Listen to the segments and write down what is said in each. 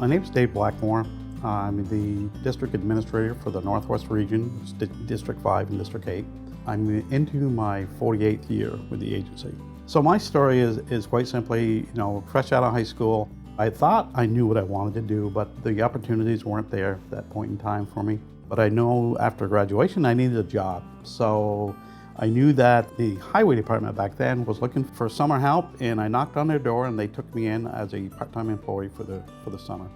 My name is Dave Blackmore. I'm the district administrator for the Northwest region, District 5 and District 8. I'm into my 48th year with the agency. So my story is quite simply, fresh out of high school, I thought I knew what I wanted to do, but the opportunities weren't there at that point in time for me. But I know after graduation I needed a job. So I knew that the highway department back then was looking for summer help, and I knocked on their door and they took me in as a part-time employee for the summer.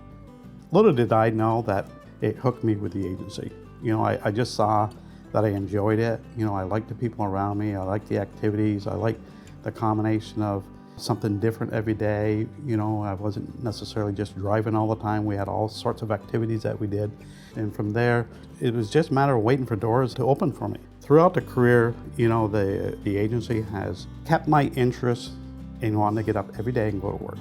Little did I know that it hooked me with the agency. I just saw that I enjoyed it. I liked the people around me, I liked the activities, I liked the combination of something different every day. I wasn't necessarily just driving all the time. We had all sorts of activities that we did. And from there, it was just a matter of waiting for doors to open for me. Throughout the career, the agency has kept my interest in wanting to get up every day and go to work.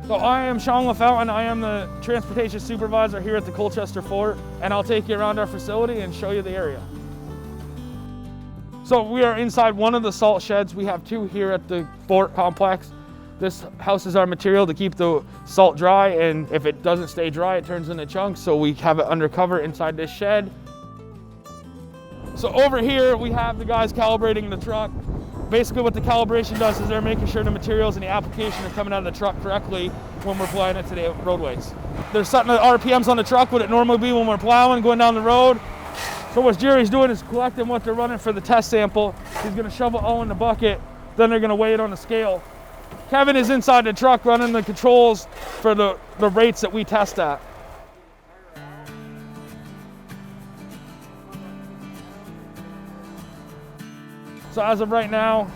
So I am Sean LaFountain. I am the transportation supervisor here at the Colchester Fort, and I'll take you around our facility and show you the area. So we are inside one of the salt sheds. We have two here at the fort complex. This houses our material to keep the salt dry, and if it doesn't stay dry, it turns into chunks, so we have it undercover inside this shed. So over here, we have the guys calibrating the truck. Basically what the calibration does is they're making sure the materials and the application are coming out of the truck correctly when we're plowing it to the roadways. They're setting the RPMs on the truck what it normally be when we're plowing, going down the road. So what Jerry's doing is collecting what they're running for the test sample. He's gonna shove it all in the bucket, then they're gonna weigh it on the scale. Kevin is inside the truck running the controls for the rates that we test at. So as of right now,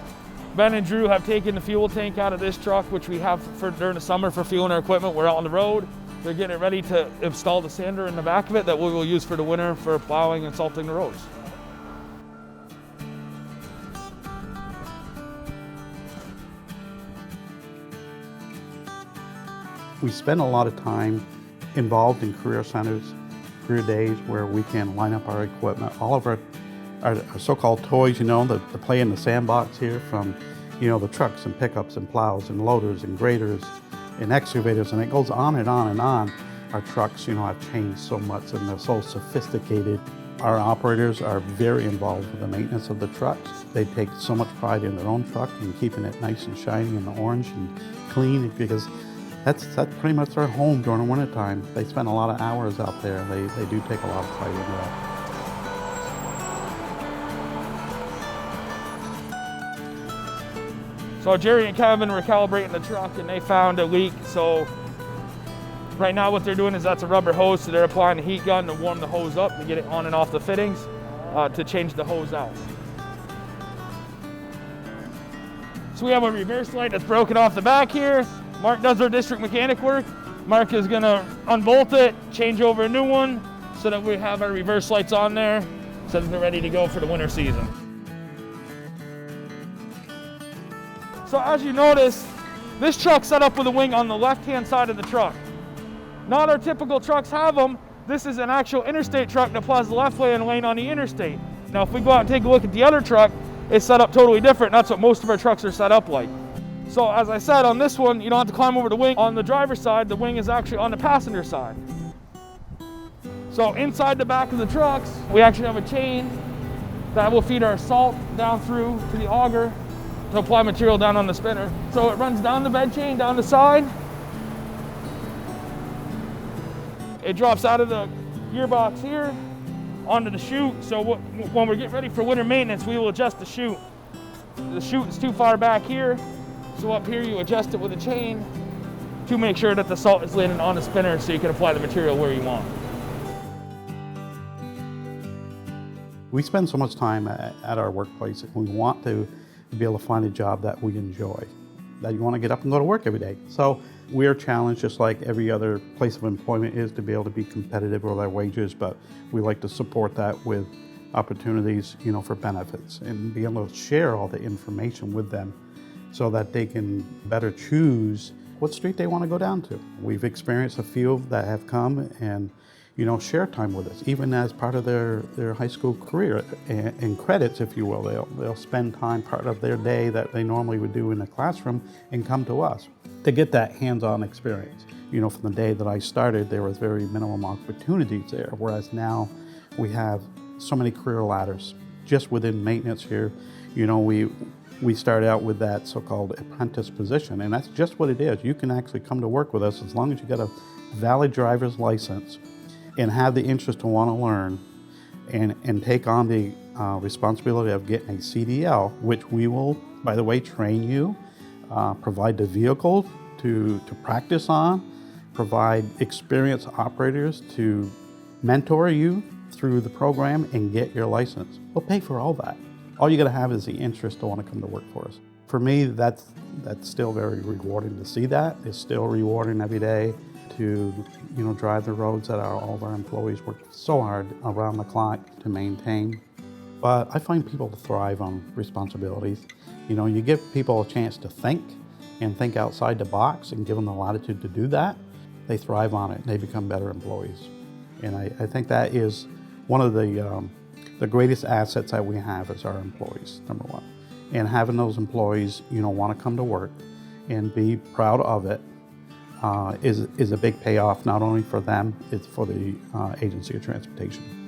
Ben and Drew have taken the fuel tank out of this truck, which we have during the summer for fueling our equipment. We're out on the road. They're getting it ready to install the sander in the back of it that we will use for the winter for plowing and salting the roads. We spend a lot of time involved in career centers, career days where we can line up our equipment. All of our so-called toys, the play in the sandbox here, from the trucks and pickups and plows and loaders and graders and excavators, and it goes on and on and on. Our trucks, have changed so much and they're so sophisticated. Our operators are very involved with the maintenance of the trucks. They take so much pride in their own truck and keeping it nice and shiny and orange and clean, because that's pretty much their home during the wintertime. They spend a lot of hours out there. They do take a lot of pride in that. So Jerry and Kevin were calibrating the truck and they found a leak. So right now what they're doing is that's a rubber hose, so they're applying a heat gun to warm the hose up to get it on and off the fittings to change the hose out. So we have a reverse light that's broken off the back here. Mark does our district mechanic work. Mark is gonna unbolt it, change over a new one so that we have our reverse lights on there so that they're ready to go for the winter season. So as you notice, this truck's set up with a wing on the left-hand side of the truck. Not our typical trucks have them. This is an actual interstate truck that plows the left lane on the interstate. Now if we go out and take a look at the other truck, it's set up totally different. That's what most of our trucks are set up like. So as I said, on this one, you don't have to climb over the wing. On the driver's side, the wing is actually on the passenger side. So inside the back of the trucks, we actually have a chain that will feed our salt down through to the auger to apply material down on the spinner. So it runs down the bed chain, down the side. It drops out of the gearbox here onto the chute. So when we get ready for winter maintenance, we will adjust the chute. The chute is too far back here. So up here you adjust it with a chain to make sure that the salt is landing on the spinner so you can apply the material where you want. We spend so much time at our workplace. We want to be able to find a job that we enjoy, that you want to get up and go to work every day. So we are challenged, just like every other place of employment is, to be able to be competitive with our wages, but we like to support that with opportunities, for benefits, and be able to share all the information with them so that they can better choose what street they want to go down to. We've experienced a few that have come and share time with us, even as part of their high school career and credits, if you will. They'll spend time, part of their day that they normally would do in a classroom, and come to us to get that hands-on experience. From the day that I started, there was very minimum opportunities there, whereas now we have so many career ladders just within maintenance here. We started out with that so-called apprentice position, and that's just what it is. You can actually come to work with us as long as you got a valid driver's license and have the interest to want to learn and take on the responsibility of getting a CDL, which we will, by the way, train you, provide the vehicle to practice on, provide experienced operators to mentor you through the program and get your license. We'll pay for all that. All you got to have is the interest to want to come to work for us. For me, that's still very rewarding to see that. It's still rewarding every day to drive the roads that all of our employees work so hard around the clock to maintain. But I find people thrive on responsibilities. You give people a chance to think and think outside the box and give them the latitude to do that. They thrive on it and they become better employees. And I think that is one of the greatest assets that we have is our employees, number one. And having those employees, want to come to work and be proud of it is a big payoff, not only for them, it's for the Agency of Transportation.